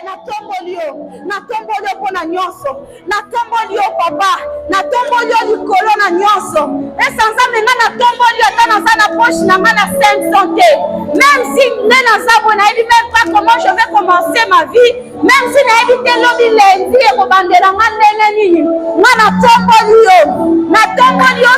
Natombolio pona nyonso, natombolio papa, natombolio likolo na nyonso. Esanzambe nga natombolio ata naza na poche na nga na sainte santé. Même si nde naza boye nayebi même pas comment je vais commencer ma vie, même si nayebi te lobi lendi ekobandela nga ndenge nini, nga natombolio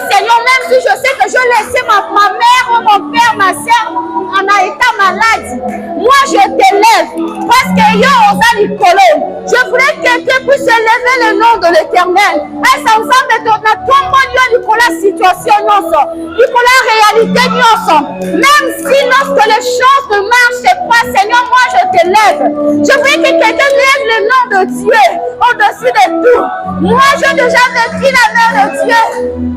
Seigneur, même si je sais que je laissais ma mère ou mon père, ma soeur en état malade, moi je t'élève parce que yo oza likolo. Je voudrais que quelqu'un puisse élever le nom de l'Éternel. Est-ce ensemble de na tombolio likolo situation nyonso, likolo réalité nyonso. Même si lorsque les choses ne marchent pas, Seigneur, moi je t'élève. Je voudrais que quelqu'un lève le nom de Dieu au-dessus de tout. Moi j'ai déjà vécu la main de Dieu.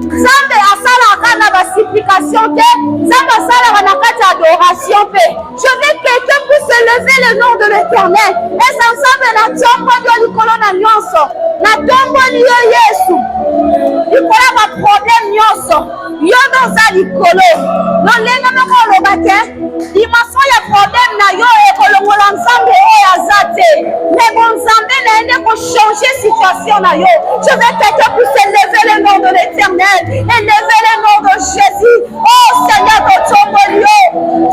Zambe asalaka na ba supplication te, Zambe asalaka na kati adoration pe. Je veux que quelqu'un puisse élever le nom de l'Éternel. Et ensemble na tombolio likolo na nyonso, na tombolio Yesu. Likolo ba problème nyonso, yo doza likolo. Non lenga moko loba te, dimension ya problème na yo ekolongola Nzambe oyo aza te. Mais bon Nzambe na ende ko changer situation na yo. Je veux que quelqu'un puisse élever le nom de l'Éternel, élever le nom de Jésus. Oh Seigneur, tombolio,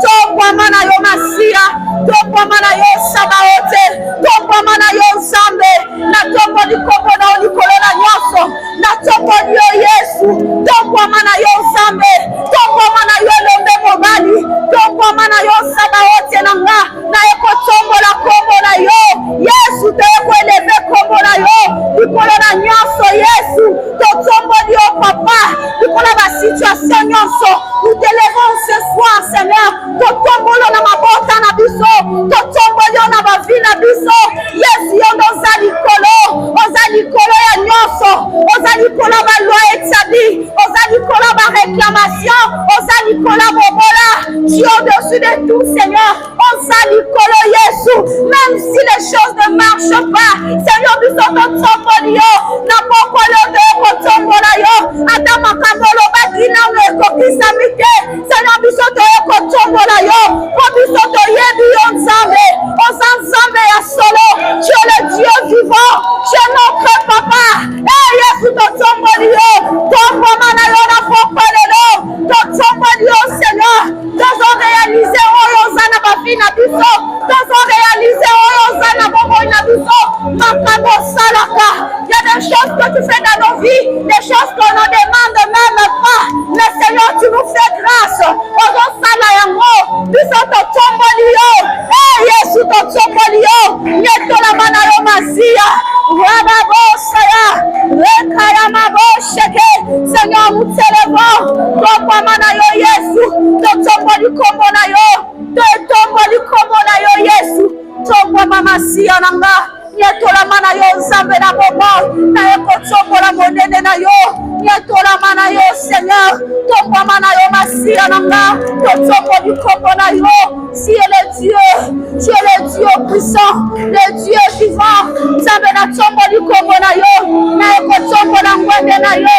tombama na yo Masia, tombama na yo Sabaote, tombama na yo Nzambe, na tomboli kombo na likolo na nyonso, na tombolio Yesu, tombama na yo Nzambe, tombama na yo Lombe mobali, tombama na yo Sabaote na nga, na ekotombola kombo na yo Yesu, te ekoeleve kombo na yo likolo na nyonso Yesu, totombolio papa, likolo ba situation nyonso, nous t'élevons ce soir Seigneur, totombolo na mabota na biso, totombolio na ba vie na biso, Yesu yo doza likolo, oza likolo ya nyonso, oza likolo ba loi établie, oza likolo ba réclamation, oza likolo bobola, tu es au-dessus de tout Seigneur, oza likolo Yesu, même si les choses ne marchent pas, Seigneur biso totombolio, na bokolo de kotombola yo, ata makambo lobaki na ekokisa mite, Seigneur biso tokotombola yo, po biso toyebi yo Nzambe, oza Nzambe ya solo, tu es le Dieu vivant, tu es notre papa, Yesu totomboli yo, tomboma na yo na pokolelo, totomboli yo Seigneur, tozo réaliser oyo oza na bafi na biso, tozo réaliser oyo oza na bomoi na biso, makambo salaka, il y a des choses que tu fais dans nos vies, des choses qu'on ne demande même pas, mais Seigneur tu nous fais grâce, ozo sala yango, biso totomboli yo, Yesu totomboli yo, nyetola mana yo Masia, Rababosaya, Rekayamabosheke, Seigneur nous t'élevons, tombamana yo Yesu, totomboli kombo na yo, totomboli kombo na yo Yesu, tombamama Masia nanga, nyetola mana yo Nzambe na bobo, na ekotombola monene na yo, nyetola mana yo Seigneur, tombamana yo Masia nanga, totomboli kombo na yo, si elle est Dieu, tu es le Dieu puissant, le Dieu vivant, Nzambe na tomboli kombo na yo, na ekotombola ngwende na yo,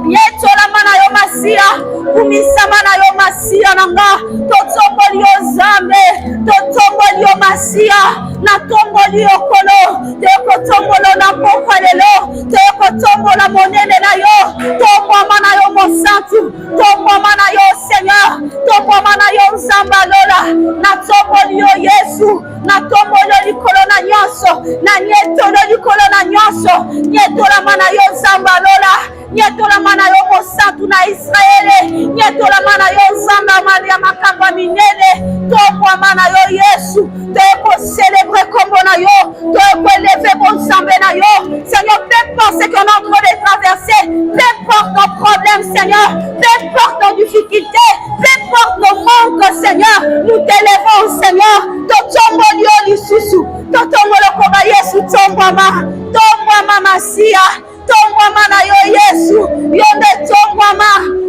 nyetola mana yo Masia, kumisama na yo Masia nanga, totomboli yo Nzambe, totomboli yo Masia, na tomboli yo kolo, tekotombolo na pokalelo, tekotombola monene na yo, tomboma na yo mosantu, tomboma na yo Seigneur, tomboma na yo Nzamba lola, na tomboli yo Yesu, na tomboli yo likolo na nyonso, na nyetolo likolo na nyonso, nyetola mana yo Nzamba lola, nyetola mana yo mosantu na Israele, nyetola mana yo Nzamba maria makamba minene, tomboma na yo Yesu, teko célébrer kombo na yo, teko élever bon Nzambe na yo, Seigneur, peu importe ce qu'on est en train de traverser, peu importe nos problèmes Seigneur, peu importe nos difficultés, peu importe nos manques Seigneur, nous t'élevons Seigneur, totomboli yo lisusu, totombolo koba Yesu, tombama Masia, tombama na yo Yesu, yonde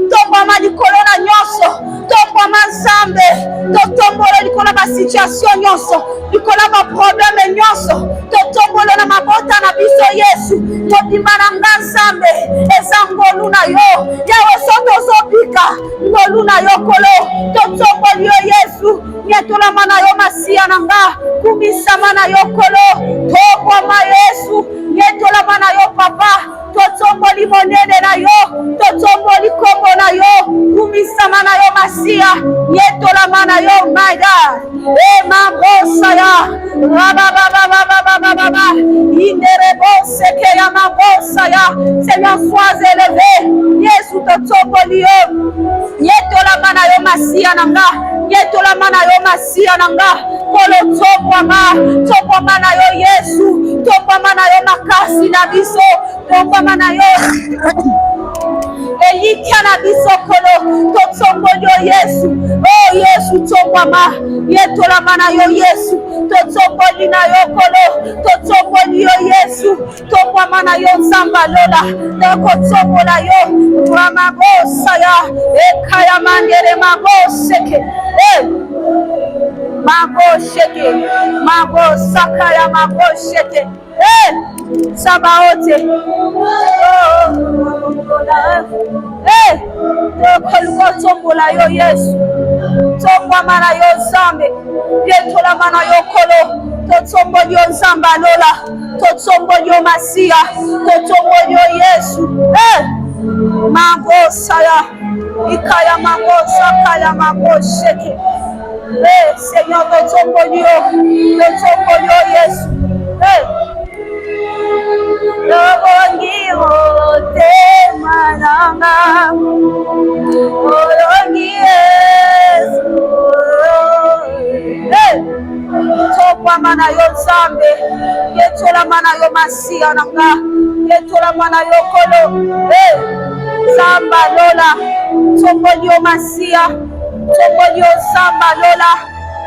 tombama likolo na nyonso, tombama Nzambe, totombolo likolo ba situation situation nyonso, likola ba problème nyonso, totombolo na mabota na biso Yesu, mobima na nzambe, eza ngolu na yo, yawe soto zobika, ngolu na yo kolo, totomboli yo Yesu, nyetolama na yo masiya na nga, kumisama na yo kolo, tobwama Yesu, nyetolama na yo papa, totomboli monene na yo, totomboli kombo na yo, kumisama na yo masiya, nyetolama na yo my God, mabosa ya, rabababababababa, inderebo seke ya mabosa ya, Seigneur sois élevé, Yesu totomboli yo, nyetolama na yo masiya na nga, nyetolama na yo masiya na nga, kolo tobwama na yo Yesu, tobwama na yo makasi na biso, tobwama na yo elikia na biso kolo, totomboli yo Yesu, oh Yesu tobwama, nyetolama na yo Yesu, totomboli na yo kolo, totomboli yo Yesu, tobwama na yo nzamba lola, tokotombola yo, ramabosa ya, ekaya mangere maboseke, mabosheke, mabosaka mabosheke, Sabaote, tokolikotombola yo Yesu, tobwama na yo Nzambe, yetolama na yo kolo, totomboli yo nzamba lola, totomboli yo masiya, totomboli yo Yesu, mabosa ya, ikaya mabosa kaya mabosheke, Seigneur totomboli yo Yesu, Lobongi ote mananga, olongi Yesu, tobwama na yo Nzambe, yetolama na yo masiya na nga, yetolama na yo kolo, Nzamba lola, tomboli yo masiya, tomboli yo Nzamba lola,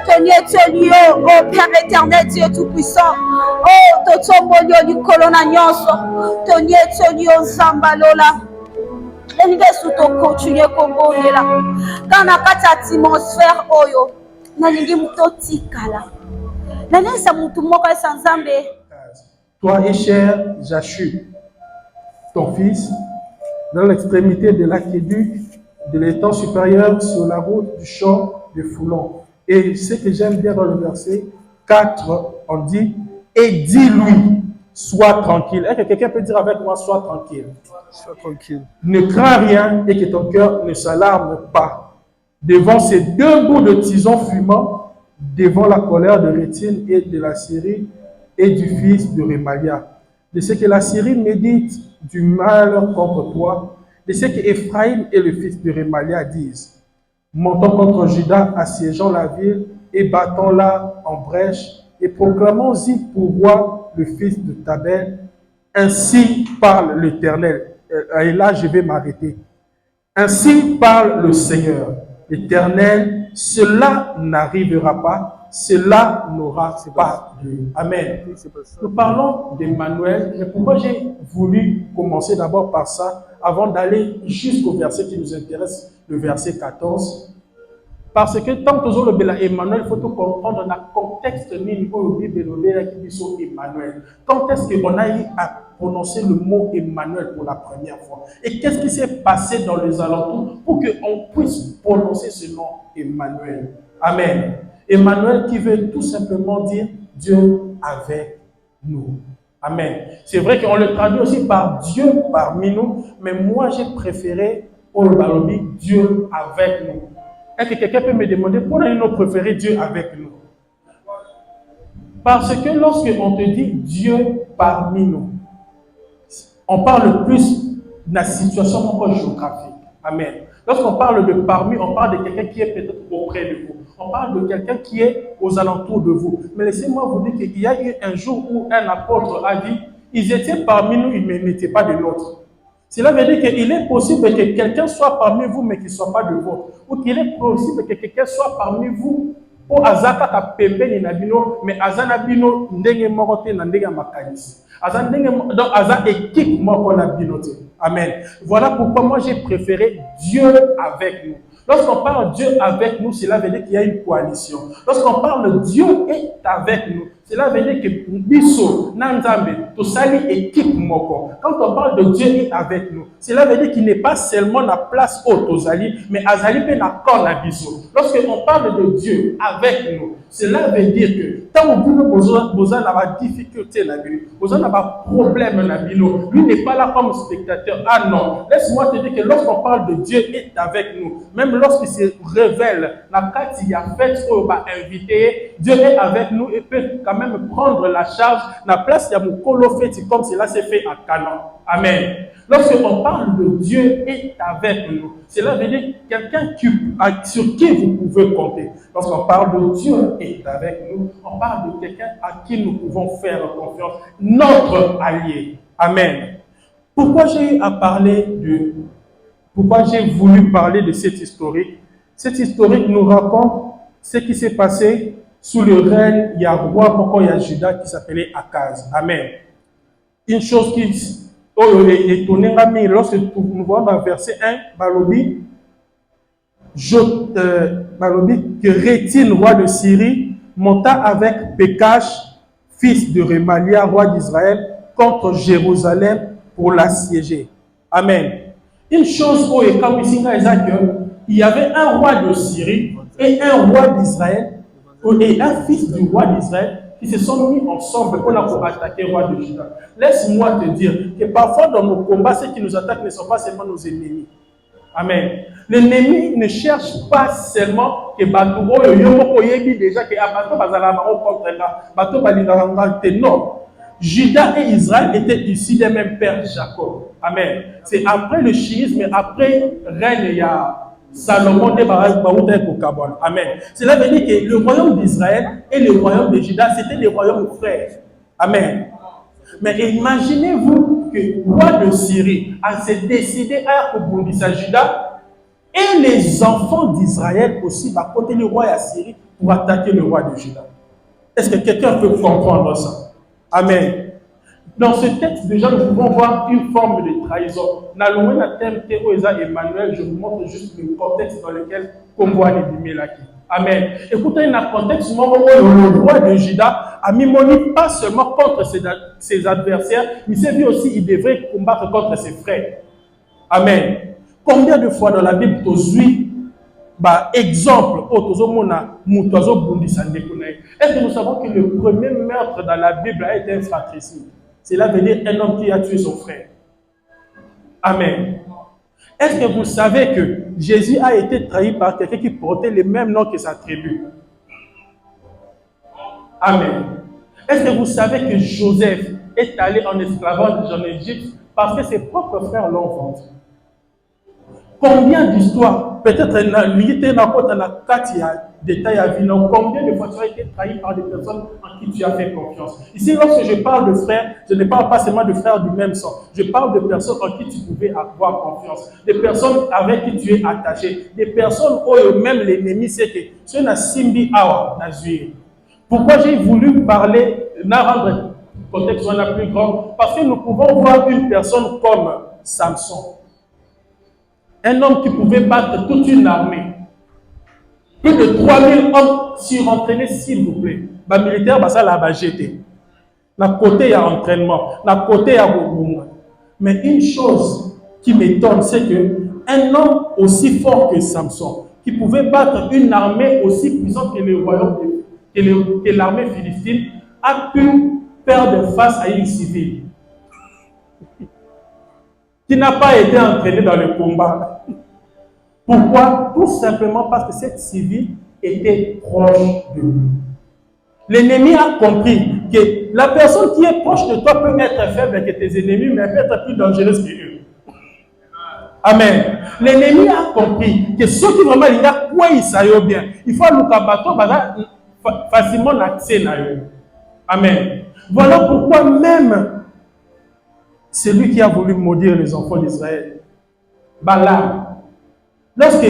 Tonyetolio, oh Père éternel, Dieu tout-puissant, oh totomboli yo likolo na nyonso, tonyetolio Nzamba lola, elingesu tokontinue kombonela, kana kati atmosphère oyo, nalingi muto tikala, nanesa mutu moko esa Nzambe. Toi et cher Jachub, ton fils, dans l'extrémité de l'aqueduc de l'étang supérieur sur la route du champ de Foulon. Et ce que j'aime bien dans le verset 4, on dit, et dis-lui, sois tranquille. Est-ce que quelqu'un peut dire avec moi, sois tranquille? Sois tranquille. Ne crains rien et que ton cœur ne s'alarme pas. Devant ces deux bouts de tison fumant, devant la colère de Rétine et de la Syrie et du fils de Rémalia. De ce que la Syrie médite du mal contre toi, de ce que Ephraïm et le fils de Rémalia disent. Montons contre Juda, assiégeons la ville et battons-la en brèche et proclamons-y pour roi le fils de Tabel. Ainsi parle l'Éternel. Et là, je vais m'arrêter. Ainsi parle le Seigneur, l'Éternel. Cela n'arrivera pas, cela n'aura pas lieu. Amen. Nous parlons d'Emmanuel, mais pourquoi j'ai voulu commencer d'abord par ça avant d'aller jusqu'au verset qui nous intéresse, le verset 14. Parce que tant que nous avons Emmanuel, il faut tout comprendre dans le contexte Emmanuel. Quand est-ce qu'on a eu à prononcer le mot Emmanuel pour la première fois? Et qu'est-ce qui s'est passé dans les alentours pour qu'on puisse prononcer ce nom Emmanuel? Amen. Emmanuel qui veut tout simplement dire Dieu avec nous. Amen. C'est vrai qu'on le traduit aussi par Dieu parmi nous, mais moi j'ai préféré au Balobi Dieu avec nous. Est-ce que quelqu'un peut me demander pourquoi nous préférons Dieu avec nous? Parce que lorsque on te dit Dieu parmi nous, on parle plus de la situation géographique. Amen. Lorsqu'on parle de parmi, on parle de quelqu'un qui est peut-être auprès de vous. On parle de quelqu'un qui est aux alentours de vous. Mais laissez-moi vous dire qu'il y a eu un jour où un apôtre a dit, ils étaient parmi nous, ils ne n'étaient pas de nôtres. Cela veut dire qu'il est possible que quelqu'un soit parmi vous, mais qu'il ne soit pas de vôtre. Ou qu'il est possible que quelqu'un soit parmi vous, pour azaka ka pembeni na bino, mais azana bino ndenge morote na ndenge makanisi. Donc aza équipe moko na bino te. Amen. Voilà pourquoi moi j'ai préféré Dieu avec nous. Lorsqu'on parle Dieu avec nous, cela veut dire qu'il y a une coalition. Lorsqu'on parle Dieu est avec nous, cela veut dire que Biso, Nanzambe, Tosali équipe Moko. Quand on parle de Dieu est avec nous, cela veut dire qu'il n'est pas seulement la place au Tosali, mais Azali peut la corne à Biso. Lorsqu'on parle de Dieu avec nous, cela veut dire que tant que vous avez des difficultés, vous avez des problèmes, lui n'est pas là comme spectateur. Ah non, laisse-moi te dire que lorsqu'on parle de Dieu est avec nous, même lorsqu'il se révèle, la carte il y a fait, on va inviter, Dieu est avec nous et peut quand même prendre la charge. La place, il y a mon colofet comme cela s'est fait à Canaan. Amen. Lorsqu'on parle de Dieu est avec nous, cela veut dire quelqu'un sur qui vous pouvez compter. Lorsqu'on parle de Dieu est avec nous, on parle de quelqu'un à qui nous pouvons faire confiance, notre allié. Amen. Pourquoi j'ai voulu parler de cette historique? Cette historique nous raconte ce qui s'est passé sous le règne, il y a un roi, pourquoi il y a Juda qui s'appelait Akaz. Amen. Une chose qui est étonnée, lorsque nous voyons dans le verset 1, Balobi, que Rétine, roi de Syrie, monta avec Pékash, fils de Remalia, roi d'Israël, contre Jérusalem pour l'assiéger. Amen. Une chose, il y avait un roi de Syrie et un roi d'Israël, et un fils du roi d'Israël, qui se sont mis ensemble pour attaquer le roi de Juda. Laisse-moi te dire que parfois dans nos combats, ceux qui nous attaquent ne sont pas seulement nos ennemis. Amen. L'ennemi ne cherche pas seulement que déjà que non. Juda et Israël étaient issus des mêmes pères Jacob. Amen. C'est après le chiisme, après règne, il y a Salomon de Baoudé-Kokabon. Amen. Cela veut dire que le royaume d'Israël et le royaume de Juda, c'était des royaumes frères. Amen. Mais imaginez-vous que le roi de Syrie a décidé à rebondir Juda et les enfants d'Israël aussi, à côté du roi de Syrie, pour attaquer le roi de Juda. Est-ce que quelqu'un peut comprendre ça? Amen. Dans ce texte, déjà, nous pouvons voir une forme de trahison. Dans le thème Emmanuel, je vous montre juste le contexte dans lequel Congo a été là. Amen. Écoutez, dans le contexte, le roi de Juda a mis Moni pas seulement contre ses adversaires, mais c'est lui aussi, il devrait combattre contre ses frères. Amen. Combien de fois dans la Bible, exemple, est-ce que nous savons que le premier meurtre dans la Bible a été un fratricide? Cela veut dire un homme qui a tué son frère. Amen. Est-ce que vous savez que Jésus a été trahi par quelqu'un qui portait le même nom que sa tribu? Amen. Est-ce que vous savez que Joseph est allé en esclavage en Égypte parce que ses propres frères l'ont vendu? Combien d'histoires, peut-être l'unité n'a pas dans la détail à vie, combien de fois tu as été trahi par des personnes en qui tu as fait confiance? Ici, lorsque je parle de frères, je ne parle pas seulement de frères du même sang. Je parle de personnes en qui tu pouvais avoir confiance, des personnes avec qui tu es attaché, des personnes où même l'ennemi sait que c'est un Simbi Awa Nazir. Pourquoi j'ai voulu parler, rendre le contexte plus grand? Parce que nous pouvons voir une personne comme Samson. Un homme qui pouvait battre toute une armée. Plus de 3000 hommes surentraînés, s'il vous plaît. Les militaires, ça l'a jeté. D'un côté, il y a entraînement. D'un côté, il y a beaucoup. Mais une chose qui m'étonne, c'est qu'un homme aussi fort que Samson, qui pouvait battre une armée aussi puissante que le royaume, que l'armée philistine, a pu perdre face à une civile qui n'a pas été entraîné dans le combat. Pourquoi? Tout simplement parce que cette civile était proche de lui. L'ennemi a compris que la personne qui est proche de toi peut être faible que tes ennemis, mais elle peut être plus dangereuse que eux. Amen. L'ennemi a compris que ceux qui vraiment il y a quoi il s'aille bien. Il faut le kabato facilement l'accès. Amen. Voilà pourquoi même c'est lui qui a voulu maudire les enfants d'Israël. Balaam. Lorsque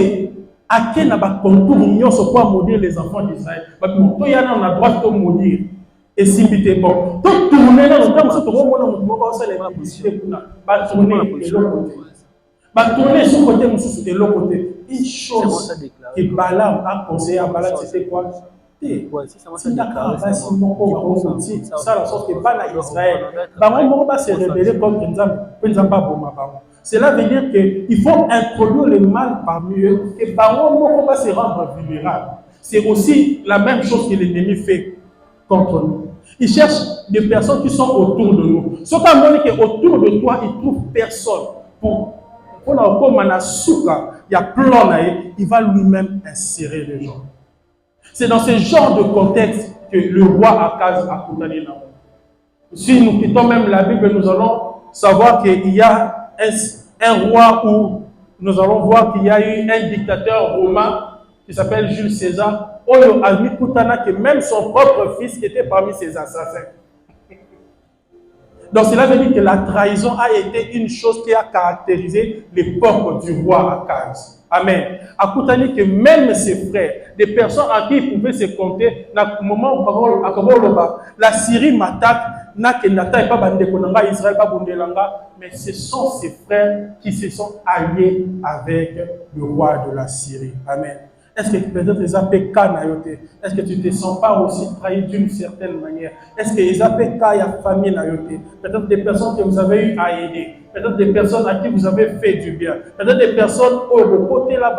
Aké n'a pas contour union sur quoi maudire les enfants d'Israël, on a droit de maudire. Et si tu es bon, tout tourner dans le temps, c'est tout le monde tourner sur côté, de l'autre côté. une chose que Balaam a conseillé à Balak, c'était quoi? Ça la sorte que Bala Israël, va se révéler contre Nzamba. Cela veut dire qu'il faut introduire le mal parmi eux et Baron va se rendre vulnérable. C'est aussi la même chose que l'ennemi fait contre nous. Il cherche des personnes qui sont autour de nous. Sauf qu'à un moment que autour de toi, il ne trouve personne pour il y a plan, il va lui-même insérer les gens. C'est dans ce genre de contexte que le roi Akaz a condamné Nahum. Si nous quittons même la Bible, nous allons savoir qu'il y a un roi où nous allons voir qu'il y a eu un dictateur romain qui s'appelle Jules César, Oyo Almi Koutana, que même son propre fils était parmi ses assassins. Donc cela veut dire que la trahison a été une chose qui a caractérisé l'époque du roi Akaz. Amen. Akoutani que même ses frères, des personnes à qui il pouvait se compter, au moment où la Syrie m'attaque, mais ce sont ses frères qui se sont alliés avec le roi de la Syrie. Amen. Est-ce que peut-être les APK nayote? Est-ce que tu ne te sens pas aussi trahi d'une certaine manière? Est-ce que les APK y a famille nayote? Peut-être des personnes que vous avez eu à aider. Peut-être des personnes à qui vous avez fait du bien. Peut-être des personnes au côté là,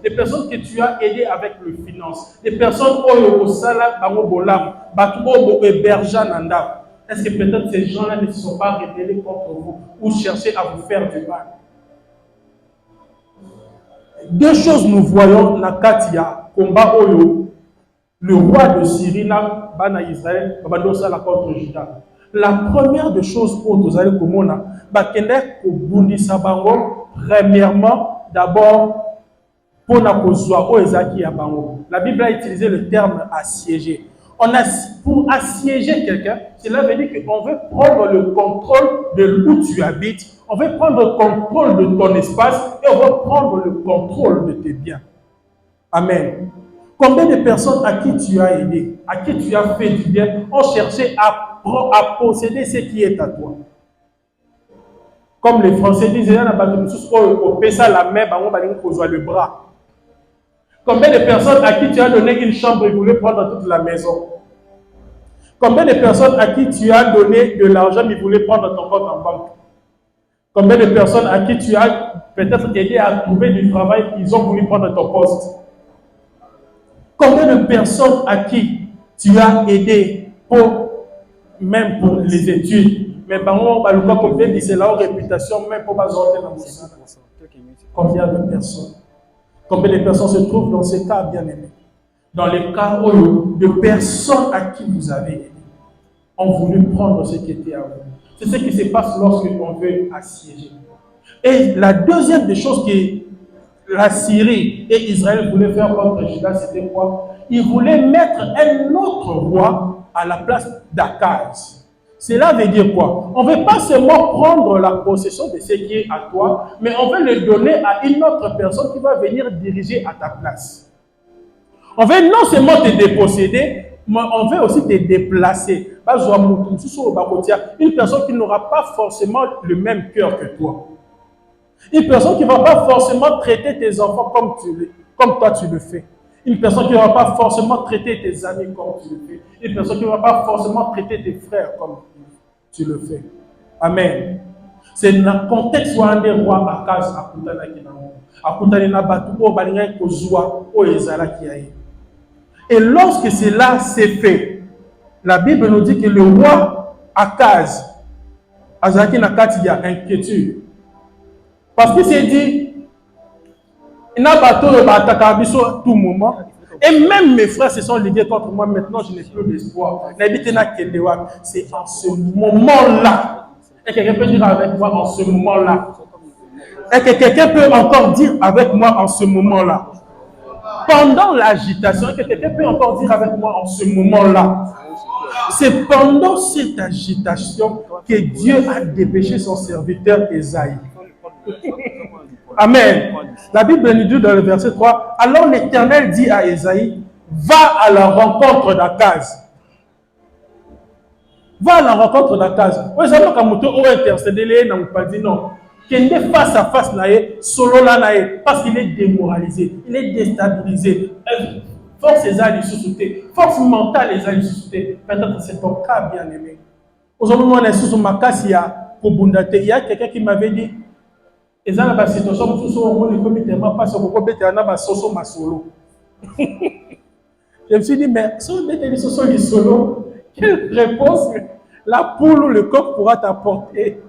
des personnes que tu as aidé avec le finance. Des personnes au sala, est-ce que peut-être ces gens-là ne se sont pas rebellés contre vous ou cherché à vous faire du mal? Deux choses nous voyons dans Katia, combat Oyo, le roi de Syrie, Bana Israël, contre Juda. La première des choses pour nous aller comme premièrement, d'abord, la Bible a utilisé le terme assiéger. Pour assiéger quelqu'un, cela veut dire qu'on veut prendre le contrôle de où tu habites, on veut prendre le contrôle de ton espace et on veut prendre le contrôle de tes biens. Amen. Combien de personnes à qui tu as aidé, à qui tu as fait du bien, ont cherché à posséder ce qui est à toi? Comme les Français disent, il y a la main, le bras. Combien de personnes à qui tu as donné une chambre et voulaient prendre toute la maison? Combien de personnes à qui tu as donné de l'argent et voulaient prendre ton compte en banque? Combien de personnes à qui tu as peut-être aidé à trouver du travail, ils ont voulu prendre ton poste? Combien de personnes à qui tu as aidé même pour les études, mais par exemple, combien c'est leur réputation, même pour baser dans le sang? Combien de personnes? Combien de personnes se trouvent dans ces cas, bien aimés? Dans les cas où de personnes à qui vous avez aidé ont voulu prendre ce qui était à vous. C'est ce qui se passe lorsqu'on veut assiéger. Et la deuxième des choses que la Syrie et Israël voulaient faire contre Juda, c'était quoi? Ils voulaient mettre un autre roi à la place d'Akaz. Cela veut dire quoi? On ne veut pas seulement prendre la possession de ce qui est à toi, mais on veut le donner à une autre personne qui va venir diriger à ta place. On veut non seulement te déposséder, mais on veut aussi te déplacer. Une personne qui n'aura pas forcément le même cœur que toi. Une personne qui ne va pas forcément traiter tes enfants comme toi tu le fais. Une personne qui ne va pas forcément traiter tes amis comme tu le fais. Une personne qui ne va pas forcément traiter tes frères comme tu le fais. Amen. C'est dans le contexte où un des rois Akaz a et lorsque cela s'est fait, la Bible nous dit que le roi Akaz, Azaki Nakati, il y a inquiétude. Parce qu'il s'est dit, il n'a pas à tout moment. Et même mes frères se sont ligués contre moi. Maintenant, je n'ai plus d'espoir. C'est en ce moment-là. Et quelqu'un peut dire avec moi en ce moment-là. Et que quelqu'un peut encore dire avec moi en ce moment-là. Pendant l'agitation, que quelqu'un peut encore dire avec moi en ce moment-là. C'est pendant cette agitation que Dieu a dépêché son serviteur Esaïe. Amen. La Bible nous dit dans le verset 3, alors l'Éternel dit à Esaïe, va à la rencontre d'Akaz. Va à la rencontre d'Akaz. Vous savez quand on intercédé, on n'a pas dit non. Kende face à face nae, solo là nae, parce qu'il est démoralisé, il est déstabilisé. Force les a sous-souté, force mentale les a sous-souté. Peut-être c'est ton cas bien aimé. Aujourd'hui, on est sous ma casse, il y a quelqu'un qui m'avait dit, et ça, la situation, on est comme tellement pas sur le côté, on a soso ma solo. Je me suis dit, mais si on met des solo, quelle réponse la poule ou le coq pourra t'apporter?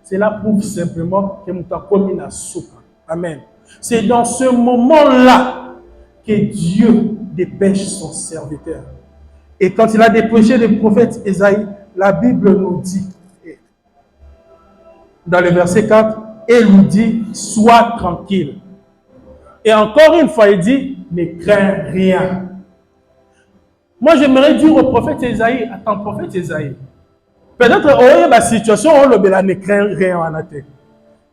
Cela prouve simplement que nous avons commis la soupe. Amen. C'est dans ce moment-là que Dieu dépêche son serviteur. Et quand il a dépêché le prophète Ésaïe, la Bible nous dit, dans le verset 4, il nous dit, sois tranquille. Et encore une fois, il dit, ne crains rien. Moi, j'aimerais dire au prophète Ésaïe, attends, prophète Ésaïe, peut-être, oh, la situation, on ne craint rien en tête.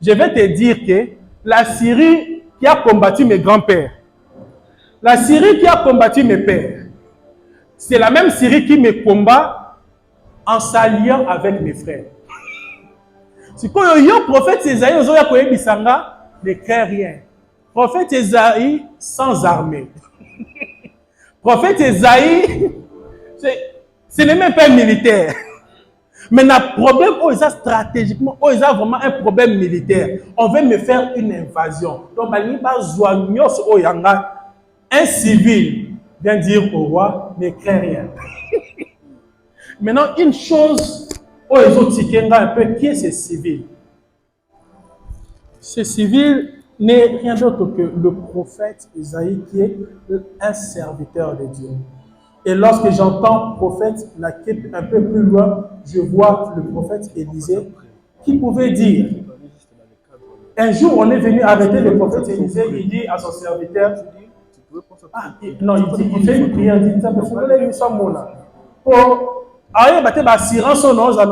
Je vais te dire que la Syrie qui a combattu mes grands-pères, la Syrie qui a combattu mes pères, c'est la même Syrie qui me combat en s'alliant avec mes frères. C'est quand le prophète Ésaïe, ne craint rien. Prophète Ésaïe sans armée. Prophète Ésaïe, ce n'est même pas militaire. Mais le problème, stratégiquement, il a vraiment un problème militaire. On veut me faire une invasion. Donc, un civil vient dire au roi, ne crains rien. Maintenant, une chose, un peu, qui est ce civil? Ce civil n'est rien d'autre que le prophète Isaïe qui est un serviteur de Dieu. Et lorsque j'entends prophète, la quête un peu plus loin, je vois le prophète Élisée qui pouvait dire, un jour on est venu arrêter le prophète Élisée, il dit à son serviteur, non, il fait une prière, il dit, ça peut faire une somme là. Pour arriver à assurance au nom, la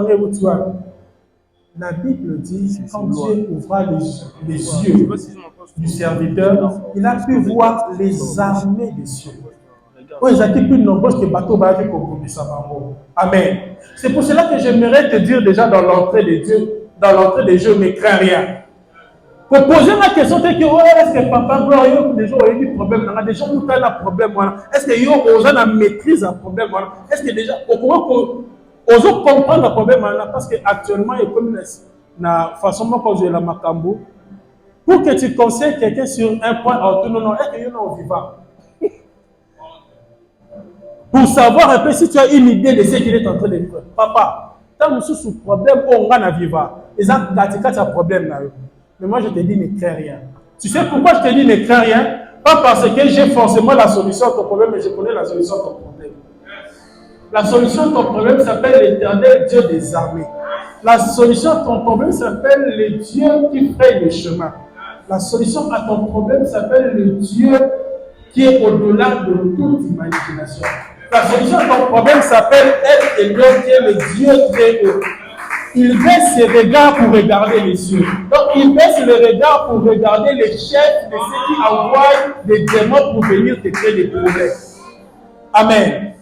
Bible dit, quand Dieu ouvra les yeux du serviteur, il a pu voir les armées des cieux. Ils étaient plus nombreux que les bateaux Amen. C'est pour cela que j'aimerais te dire déjà dans l'entrée de Dieu, dans l'entrée des jeux, ne crains rien. Pour poser la question, c'est que est-ce que papa Gloire, des gens ont eu des problèmes, des gens ont eu un problème, est-ce que yo a maîtrise un problème, est-ce que déjà, au courant qu'on comprendre le problème, parce qu'actuellement, il y a comme une façon dont je la macambo, pour que tu conseilles quelqu'un sur un point autonome, est-ce qu'il y en a au vivant? Pour savoir un peu si tu as une idée de ce qu'il est en train de vivre. Papa, tant que ce problème, on va vivre. Et ça, tu as un problème. Mais moi, je te dis, ne crains rien. Tu sais pourquoi je te dis, ne crains rien? Pas parce que j'ai forcément la solution à ton problème, mais je connais la solution à ton problème. La solution à ton problème s'appelle l'Éternel Dieu des armées. La solution à ton problème s'appelle le Dieu qui fraye le chemin. La solution à ton problème s'appelle le Dieu qui est au-delà de toute imagination. La solution à ton problème s'appelle El Elyon, qui est le Dieu très haut. Il baisse ses regards pour regarder les cieux. Donc il baisse le regard pour regarder les chefs de ceux qui envoient des démons pour venir te créer des problèmes. Amen.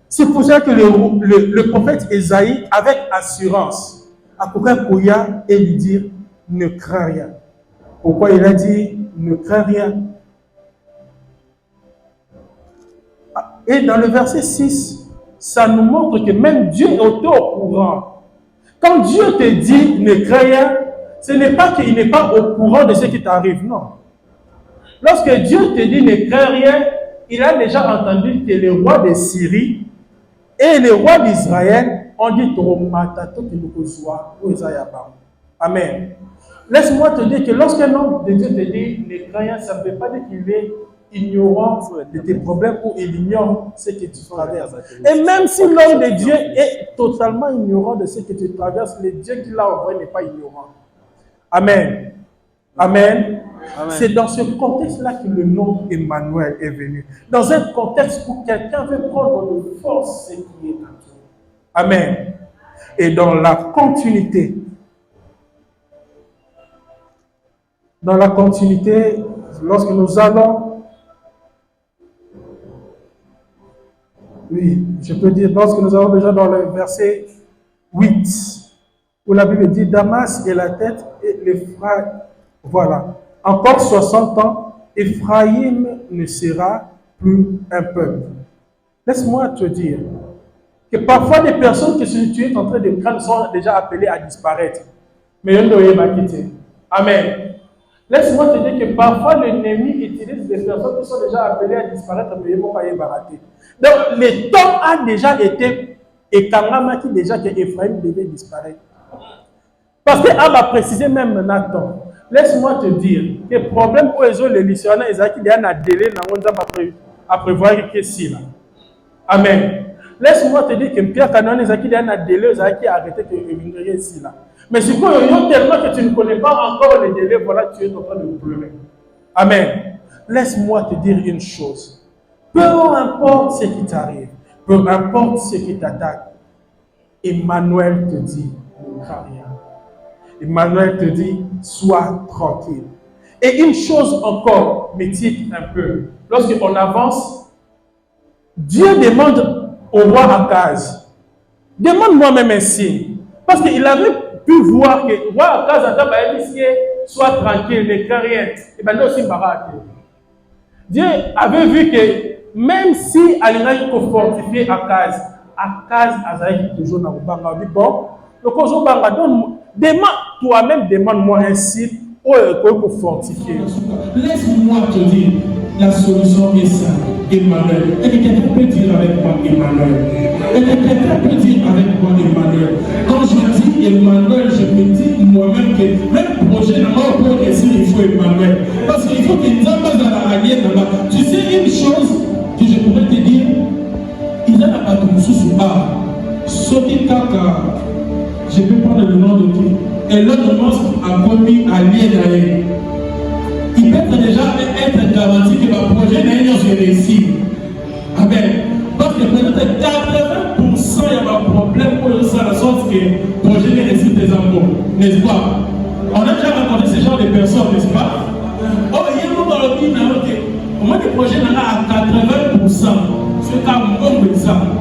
C'est pour ça que le prophète Ésaïe, avec assurance, a couru Koya et lui dire, ne crains rien. Pourquoi il a dit, ne crains rien? Et dans le verset 6, ça nous montre que même Dieu est au courant. Quand Dieu te dit ne crains rien, ce n'est pas qu'il n'est pas au courant de ce qui t'arrive, non. Lorsque Dieu te dit ne crains rien, il a déjà entendu que le roi de Syrie et le roi d'Israël ont dit Amen. Laisse-moi te dire que lorsqu'un homme de Dieu te dit ne crains rien, ça ne veut pas dire qu'il est ignorant de tes problèmes ou il ignore ce que tu traverses. Et même si l'homme de Dieu est totalement ignorant de ce que tu traverses, le Dieu qui l'a envoyé n'est pas ignorant. Amen. Amen. Amen. C'est dans ce contexte-là que le nom Emmanuel est venu. Dans un contexte où quelqu'un veut prendre de force ce qui est en toi. Amen. Et dans la continuité, lorsque nous allons, oui, je peux dire, lorsque nous allons déjà dans le verset 8, où la Bible dit Damas est la tête et l'Ephraïm. Voilà. Encore 60 ans, Ephraïm ne sera plus un peuple. Laisse-moi te dire que parfois des personnes que tu es en train de prendre sont déjà appelées à disparaître. Mais on doit y quitter. Amen. Laisse-moi te dire que parfois l'ennemi utilise des personnes qui sont déjà appelées à disparaître, mais ils ne vont pas y barater. Donc le temps a déjà été, et Kangama qui déjà que Ephraïm devait disparaître. Parce que a précisé même Nathan. Laisse-moi te dire que le problème pour les lycéens, ils ont un délai à prévoir que c'est là. Amen. Laisse-moi te dire que Pierre Canon, ils ont un délai, ils ont arrêté de venir ici là. Mais si tellement que tu ne connais pas encore les délais, voilà, tu es en train de pleurer. Amen. Laisse-moi te dire une chose. Peu importe ce qui t'arrive, peu importe ce qui t'attaque, Emmanuel te dit, ne crains rien. Emmanuel te dit, sois tranquille. Et une chose encore me tique un peu. Lorsqu'on avance, Dieu demande au roi Akaz, demande-moi même un signe. Parce qu'il avait pu voir que le roi Akaz soit tranquille, ne craint rien. Et bien, aussi Dieu avait vu que même si Alinaï faut fortifier Akaz, Akaz a toujours dans le banga. Bon, le cause banga demande toi-même, demande-moi un signe pour fortifier. Laisse-moi te dire, la solution est ça, Emmanuel. Et que quelqu'un peut dire avec moi, Emmanuel. Et que quelqu'un peut dire avec moi, Emmanuel. Quand je dis Emmanuel, je me dis moi-même que même prochainement, pour réussir, il faut Emmanuel. Parce qu'il faut que nous ayons la alliée là-bas. Tu sais une chose que je pourrais te dire, il y a pas de sous Soki Kaka, je peux prendre le nom de qui. Et l'autre a commis à l'INAE. Il peut déjà être garanti que le projet n'est pas réussi. Amen. Parce que peut-être 80% il y a un problème pour ça, la sorte que le projet n'est réussi des amours. N'est-ce pas? On a déjà rencontré ce genre de personnes, n'est-ce pas? Oh, il y a un moment dans le pays, au moins le projet n'est à 80%. C'est un bon exemple.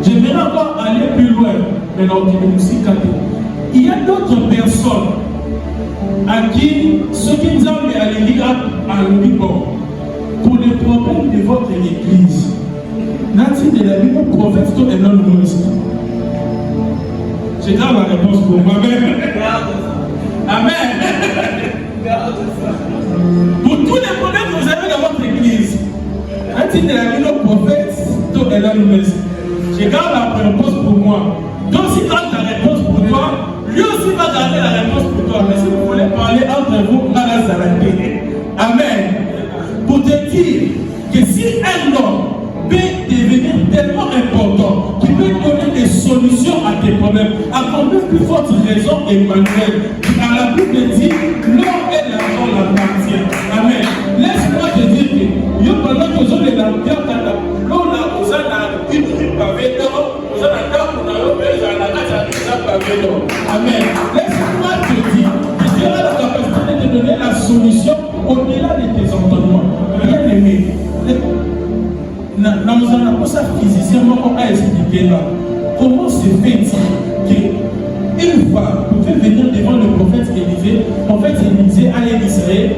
J'aimerais encore aller plus loin, mais dans le musique. Il y a d'autres personnes à qui ce qui nous a mis à l'Église pour les problèmes de votre église. Natif de la Bible, prophète est non humoriste. J'ai là la réponse pour moi-même. Amen. Pour tous les problèmes que vous avez dans votre église, natif de la Bible, prophète est non humoriste. J'ai garde la réponse pour moi. Donc si garde la réponse pour toi, lui aussi va garder la réponse pour toi. Mais si vous voulez parler entre vous, Amen. Pour te dire que si un homme peut devenir tellement important qu'il peut donner des solutions à tes problèmes, à combien plus forte raison, Emmanuel, à la Bible dit, l'or et l'argent l'appartient. Amen. Laisse-moi te dire que, yo pendant que vous avez la pierre, l'on a besoin d'une rue pavée d'or, vous avez un temps pour la Amen. Laisse-moi te dire que Dieu a la capacité de donner la solution au-delà de tes entendements. Bien aimé, nous allons pas ça physiquement à expliquer là. Comment se fait-il qu'une fois, vous pouvez venir devant le prophète Élisée, le prophète Élisée allait Israël,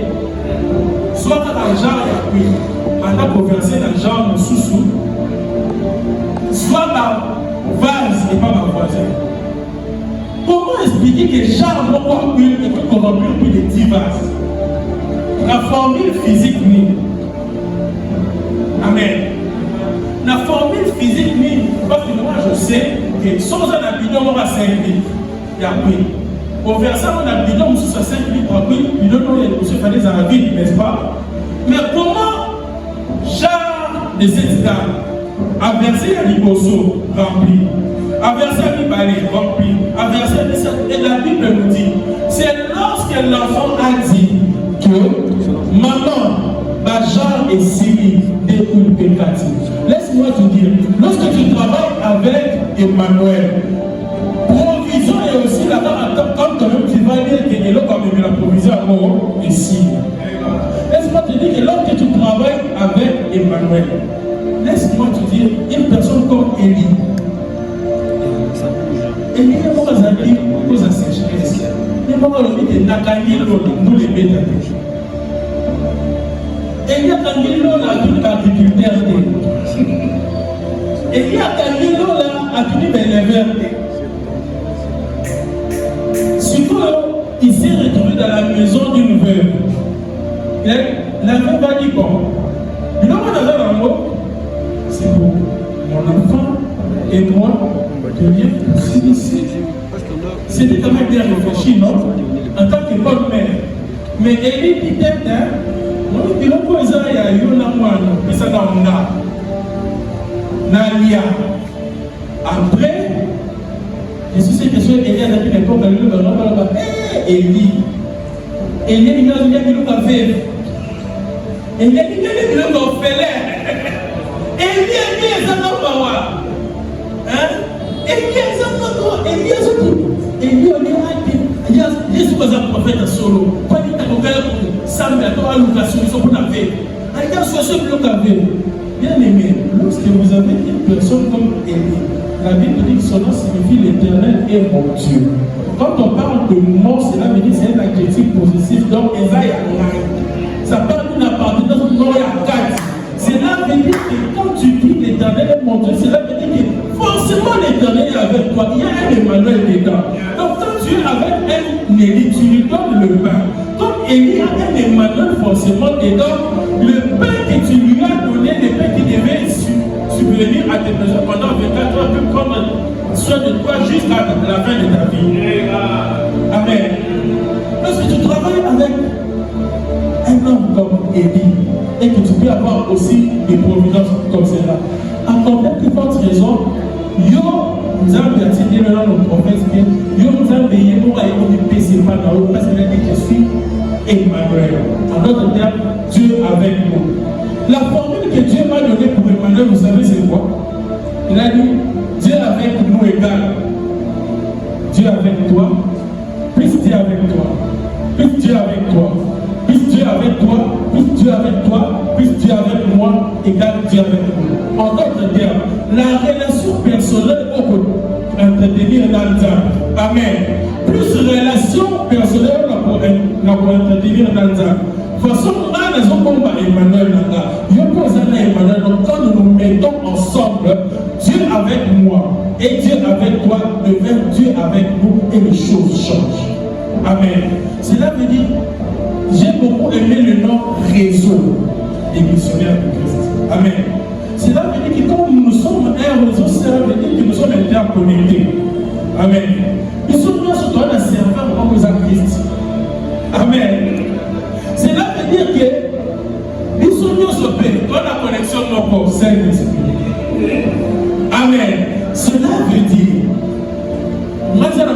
soit dans le genre pendant qu'on versait dans le genre de sous-sous, soit dans vase et pas dans voisin. Comment expliquer que Charles n'a huile et que corrompu plus de 10 vases? La formule physique ni. Amen. La formule physique ni. Parce que moi je sais que sans un bidon, on va 5 litres. Il y a oui. Au verset, on a bidon, on sous 5 litres. Oui, bidon, on est fallait à la ville, n'est-ce pas? Mais comment Charles de cette dame a versé un liboso rempli? A versé un balai rempli, a versé et la Bible nous dit, c'est lorsque l'enfant a dit que maman, Bajar et Siri découlent pécatif. Laisse-moi te dire, lorsque tu travailles avec Emmanuel, provision est aussi là-bas, comme toi-même tu vas dire que l'autre va me la provision à mort ici. Laisse-moi te dire que lorsque tu travailles avec Emmanuel, laisse-moi te dire, une personne comme Élie, cause de sécheresse. Mais moi, on dit que Nakani, nous les bêtes. Et il y a Nakani, là, tout l'agriculteur. Et il y a Nakani, là, à tout l'éleveur. Surtout, il s'est retrouvé dans la maison d'une veuve. La veuve a dit, bon, c'est pour mon enfant et moi de venir ici. C'était quand même bien réfléchi, non? En tant que bonne mère. Mais elle dit peut-être, on dit que les gens ils sont après, je suis sûr que ce Élie a dit l'époque, Élie, il a dit qu'il a fait. Il a dit qu'il a fait. Bien aimé, lorsque vous avez une personne comme Élie, la Bible dit que son nom signifie l'Éternel est mon Dieu. Quand on parle de mort, cela veut dire que c'est un adjectif positif. Donc, ça parle d'une appartenance non à quatre. Cela veut dire que quand tu dis l'Éternel est mon Dieu, cela veut dire que forcément l'Éternel est avec toi. Il y a un Emmanuel dedans. Donc quand tu es avec un Élie, tu lui donnes le pain. Comme Élie a un Emmanuel forcément dedans, le pain que tu lui as donné, le pain qui devait subvenir à tes besoins pendant 24 heures, peut prendre soin de toi jusqu'à la fin de ta vie. Amen. Lorsque tu travailles avec un homme comme Élie, et que tu peux avoir aussi des providences comme cela. À combien de fortes raisons, yo nous avons dit le nom de prophète, yo nous avons payé pour aller au PC pas dans l'eau, parce qu'il a dit je suis Emmanuel. En d'autres termes, Dieu avec nous. La formule que Dieu m'a donnée pour Emmanuel, vous savez c'est quoi? Il a dit Dieu avec nous égale Dieu avec toi, plus Dieu avec toi, plus Dieu avec toi. Plus Dieu avec toi, plus Dieu avec toi, plus Dieu avec moi, égale Dieu avec nous. En d'autres termes, la relation personnelle pour entretenir dans le temps. Amen. Plus relation personnelle pour entretenir dans le temps. De toute façon, on a raison comme Emmanuel Nanga. Je pose à Emmanuel, donc quand nous nous mettons ensemble, Dieu avec moi et Dieu avec toi devient Dieu avec nous et les choses changent. Amen. Cela veut dire. J'ai beaucoup aimé le nom réseau des missionnaires de Christ. Amen. Cela veut dire que comme nous sommes un réseau, cela veut dire que nous sommes interconnectés. Amen. Nous sommes bien sur un serveur comme vous en Christ. Amen. Cela veut dire que nous sommes bien sur la connexion de nos corps, Saint-Esprit. Amen. Cela veut dire, moi j'ai un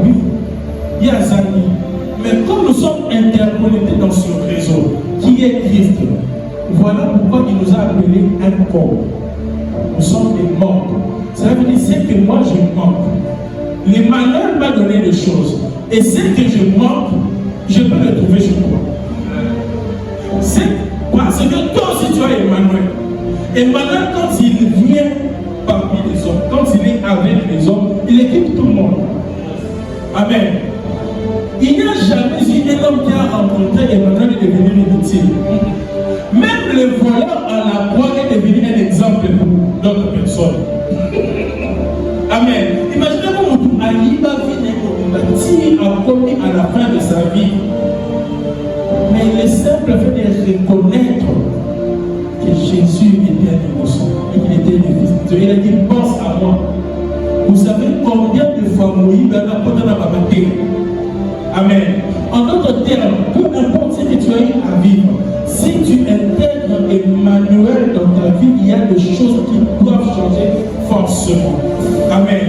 oui, il y a Zani. Mais comme nous sommes interconnectés dans ce réseau qui est Christ, voilà pourquoi il nous a appelés un corps. Nous sommes des membres. Ça veut dire c'est que moi je manque. L'Emmanuel m'a donné des choses. Et ce que je manque, je peux le trouver chez toi. C'est parce que toi aussi tu as Emmanuel. Emmanuel, quand il vient parmi les hommes, quand il est avec les hommes, il équipe tout le monde. Amen. Il n'y a jamais eu un homme qui a rencontré Emmanuel et est devenu inutile. Même le voleur à la croix est devenu un exemple pour d'autres personnes. Amen. Imaginez-vous, Ali va venir a commis à la fin de sa vie. Mais le simple fait de reconnaître que Jésus était un innocent et qu'il était le Fils de Dieu. Il a dit, pense à moi. Vous savez combien de fois Moïse a apporté la babatée? Amen. En d'autres termes, peu importe ce que tu as eu à vivre, si tu intègres Emmanuel dans ta vie, il y a des choses qui doivent changer forcément. Amen.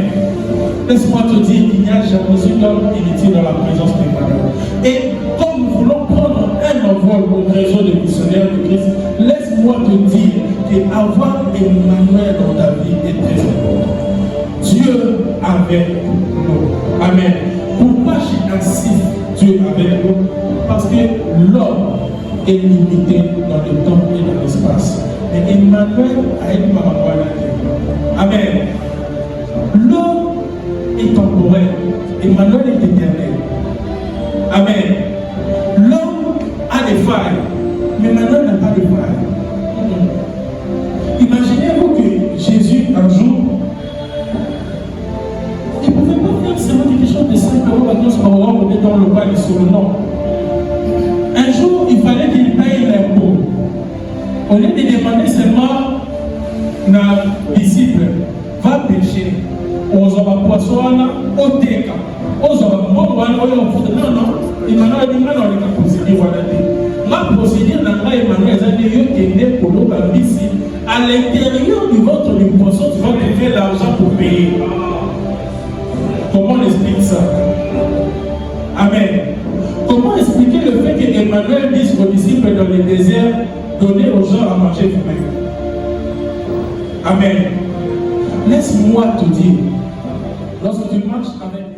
Laisse-moi te dire qu'il n'y a jamais eu d'homme inutile dans la présence d'Emmanuel. Et comme nous voulons prendre un envol au réseau des missionnaires de Christ, laisse-moi te dire qu'avoir Emmanuel dans ta vie est très important. Dieu avec nous. Amen. Pourquoi j'insiste Dieu avec nous? Parce que l'homme est limité dans le temps et dans l'espace. Mais Emmanuel a une maman. Amen. L'homme est temporel. Emmanuel est éternel. Amen. L'homme a des failles, mais Emmanuel n'a pas de failles. Imaginez-vous que Jésus, un jour, il ne pouvait pas faire seulement quelque chose de simple on est dans le bal sur le nom. Un jour, il fallait qu'il paye l'impôt. Au lieu de demander seulement aux disciples, va pêcher, aux poissons, aux teka, aux non, Emmanuel dit non, on est procédure. Ma procédure n'a pas Emmanuel, à l'intérieur du ventre du poisson, tu vas trouver l'argent pour payer. Comment on explique ça? Amen. Comment expliquer le fait qu'Emmanuel dise aux disciples dans le désert, donnez aux gens à manger vous-même? Amen. Laisse-moi te dire, lorsque tu marches avec